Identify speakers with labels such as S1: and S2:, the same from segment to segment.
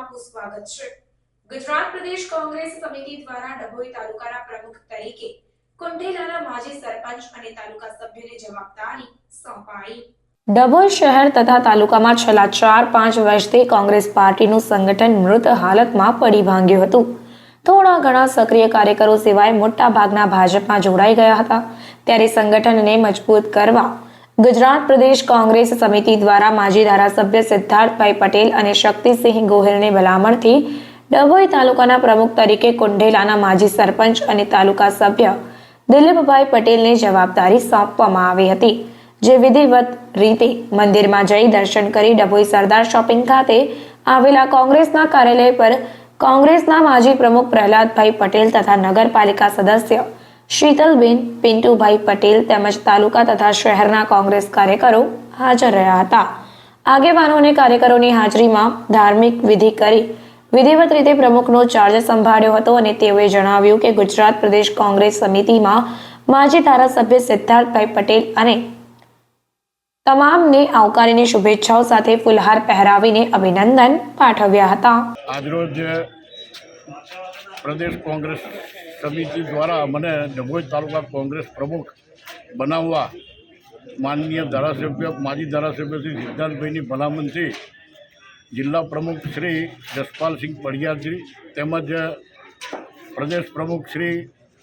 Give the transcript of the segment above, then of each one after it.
S1: આપનું સ્વાગત છે। ગુજરાત પ્રદેશ કોંગ્રેસ સમિતિ દ્વારા ડભોઈ તાલુકાના પ્રમુખ તરીકે કુંઢેલાના માજી સરપંચ અને તાલુકા સભ્યને જવાબદારી સોંપાઈ। ડભોઈ શહેર તથા તાલુકામાં છેલ્લા 4-5 વર્ષથી કોંગ્રેસ પાર્ટીનું સંગઠન મૃત હાલતમાં પડી ભાંગ્યું હતું। થોડા ઘણા સક્રિય કાર્યકરો સિવાય મોટા ભાગના ભાજપમાં જોડાઈ ગયા હતા। ત્યારે સંગઠનને મજબૂત કરવા ગુજરાત પ્રદેશ કોંગ્રેસ સમિતિ દ્વારા માજી ધારાસભ્ય સિદ્ધાર્થભાઈ પટેલ અને શક્તિસિંહ ગોહિલની ભલામણથી ડભોઈ તાલુકાના પ્રમુખ તરીકે કુંઢેલાના માજી સરપંચ અને તાલુકા સભ્ય દિલીપભાઈ પટેલને જવાબદારી સોંપવામાં આવી હતી, જે વિધિવત રીતે મંદિરમાં જઈ દર્શન કરી ડભોઈ સરદાર શોપિંગ ખાતે આવેલા કોંગ્રેસના કાર્યાલય પર કોંગ્રેસના માજી પ્રમુખ પ્રહલાદભાઈ પટેલ તથા નગરપાલિકા સદસ્ય શીતલબેન પિન્ટુભાઈ પટેલ તેમજ તાલુકા તથા શહેરના કોંગ્રેસ કાર્યકરો હાજર રહ્યા હતા। આગેવાનો અને કાર્યકરોની હાજરીમાં ધાર્મિક વિધિ કરી વિધિવત રીતે પ્રમુખનો ચાર્જ સંભાળ્યો હતો અને તેઓએ જણાવ્યું કે ગુજરાત પ્રદેશ કોંગ્રેસ સમિતિમાં માજી ધારાસભ્ય સિદ્ધાર્થભાઈ પટેલ અને તમામને આવકારીને શુભેચ્છાઓ સાથે ફૂલહાર પહેરાવીને અભિનંદન પાઠવ્યા હતા।
S2: આજરોજ પ્રદેશ કોંગ્રેસ સમિતિ દ્વારા મને ડભોઈ તાલુકા કોંગ્રેસ પ્રમુખ બનાવવા માનનીય ધારાસભ્ય માજી ધારાસભ્ય શ્રી સિદ્ધાર્થભાઈની ભલામણથી જિલ્લા પ્રમુખ શ્રી જસપાલસિંહ પડિયાજી તેમજ પ્રદેશ પ્રમુખ શ્રી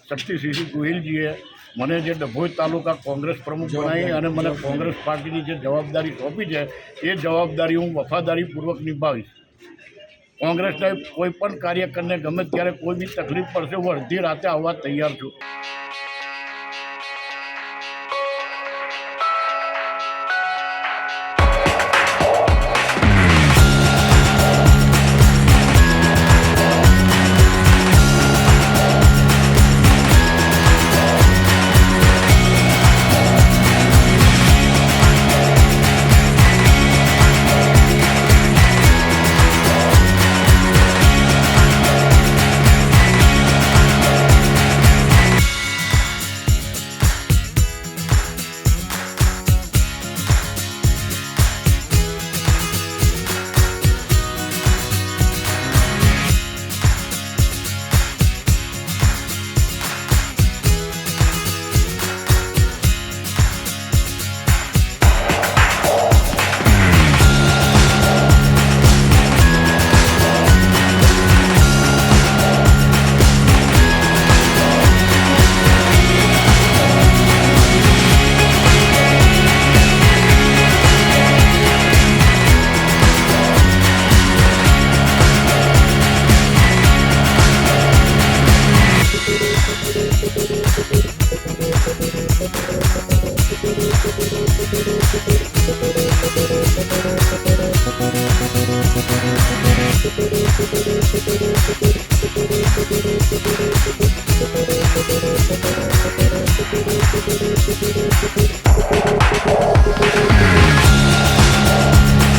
S2: શક્તિસિંહ ગોહિલજીએ મને જે ડભોઈ તાલુકા કોંગ્રેસ પ્રમુખ બનાવી અને મને કોંગ્રેસ પાર્ટીની જે જવાબદારી સોંપી છે એ જવાબદારી હું વફાદારીપૂર્વક નિભાવીશ। કોંગ્રેસના કોઈ પણ કાર્યકરને ગમે ત્યારે કોઈ બી તકલીફ પડશે હું અડધી રાતે આવવા તૈયાર છું।